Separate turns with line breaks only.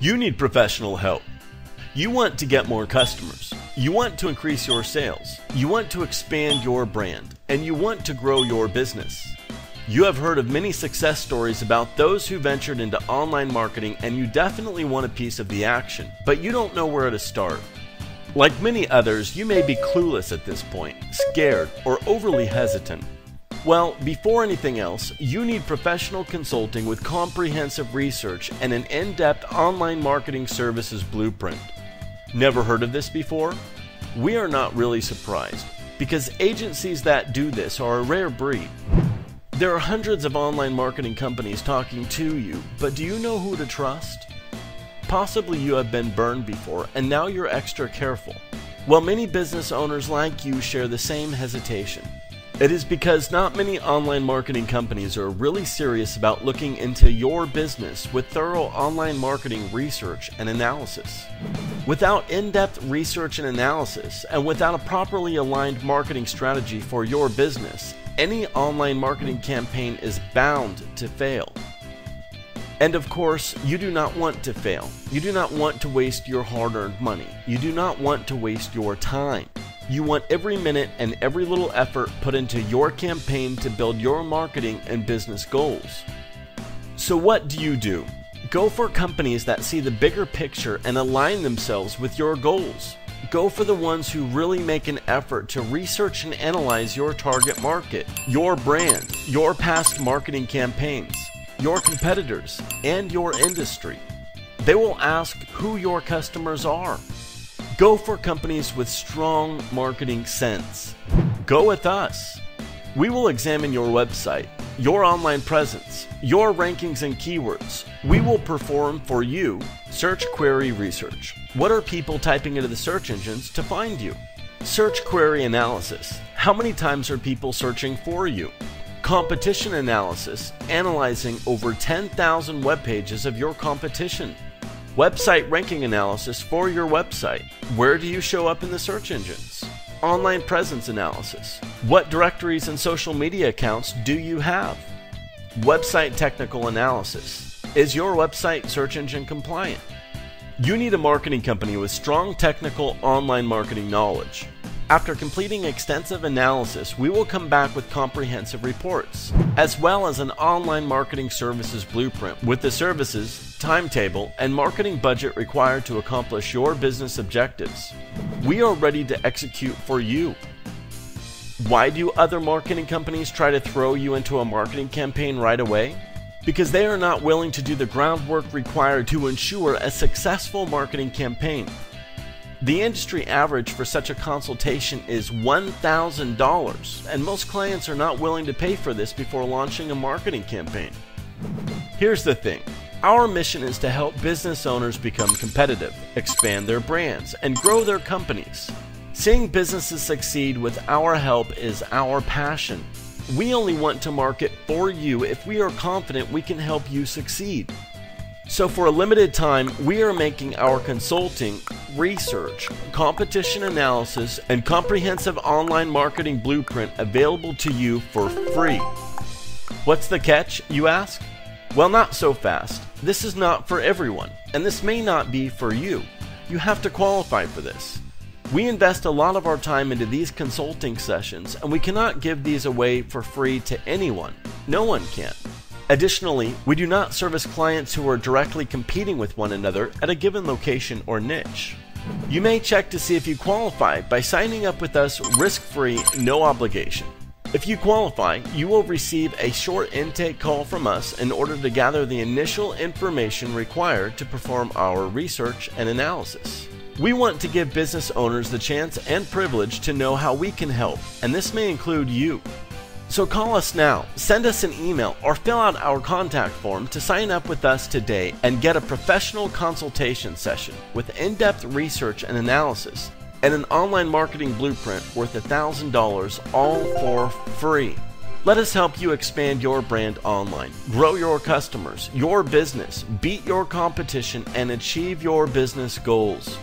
You need professional help. You want to get more customers. You want to increase your sales. You want to expand your brand. And you want to grow your business. You have heard of many success stories about those who ventured into online marketing, and you definitely want a piece of the action, but you don't know where to start. Like many others, you may be clueless at this point, scared, or overly hesitant. Well, before anything else, you need professional consulting with comprehensive research and an in-depth online marketing services blueprint. Never heard of this before? We are not really surprised, because agencies that do this are a rare breed. There are hundreds of online marketing companies talking to you, but do you know who to trust? Possibly you have been burned before and now you're extra careful. Well, many business owners like you share the same hesitation. It is because not many online marketing companies are really serious about looking into your business with thorough online marketing research and analysis. Without in-depth research and analysis, and without a properly aligned marketing strategy for your business, any online marketing campaign is bound to fail. And of course, you do not want to fail. You do not want to waste your hard-earned money. You do not want to waste your time. You want every minute and every little effort put into your campaign to build your marketing and business goals. So what do? Go for companies that see the bigger picture and align themselves with your goals. Go for the ones who really make an effort to research and analyze your target market, your brand, your past marketing campaigns, your competitors, and your industry. They will ask who your customers are. Go for companies with strong marketing sense. Go with us. We will examine your website, your online presence, your rankings and keywords. We will perform for you search query research. What are people typing into the search engines to find you? Search query analysis. How many times are people searching for you? Competition analysis, analyzing over 10,000 web pages of your competition. Website ranking analysis for your website. Where do you show up in the search engines? Online presence analysis. What directories and social media accounts do you have? Website technical analysis. Is your website search engine compliant? You need a marketing company with strong technical online marketing knowledge. After completing extensive analysis, we will come back with comprehensive reports, as well as an online marketing services blueprint with the services, timetable, and marketing budget required to accomplish your business objectives. We are ready to execute for you. Why do other marketing companies try to throw you into a marketing campaign right away? Because they are not willing to do the groundwork required to ensure a successful marketing campaign. The industry average for such a consultation is $1,000, and most clients are not willing to pay for this before launching a marketing campaign. Here's the thing. Our mission is to help business owners become competitive, expand their brands, and grow their companies. Seeing businesses succeed with our help is our passion. We only want to market for you if we are confident we can help you succeed. So for a limited time, we are making our consulting, research, competition analysis, and comprehensive online marketing blueprint available to you for free. What's the catch, you ask? Well, not so fast. This is not for everyone, and this may not be for you. You have to qualify for this. We invest a lot of our time into these consulting sessions, and we cannot give these away for free to anyone. No one can. Additionally, we do not service clients who are directly competing with one another at a given location or niche. You may check to see if you qualify by signing up with us risk-free, no obligation. If you qualify, you will receive a short intake call from us in order to gather the initial information required to perform our research and analysis. We want to give business owners the chance and privilege to know how we can help, and this may include you. So call us now, send us an email, or fill out our contact form to sign up with us today and get a professional consultation session with in-depth research and analysis and an online marketing blueprint worth $1,000, all for free. Let us help you expand your brand online, grow your customers, your business, beat your competition, and achieve your business goals.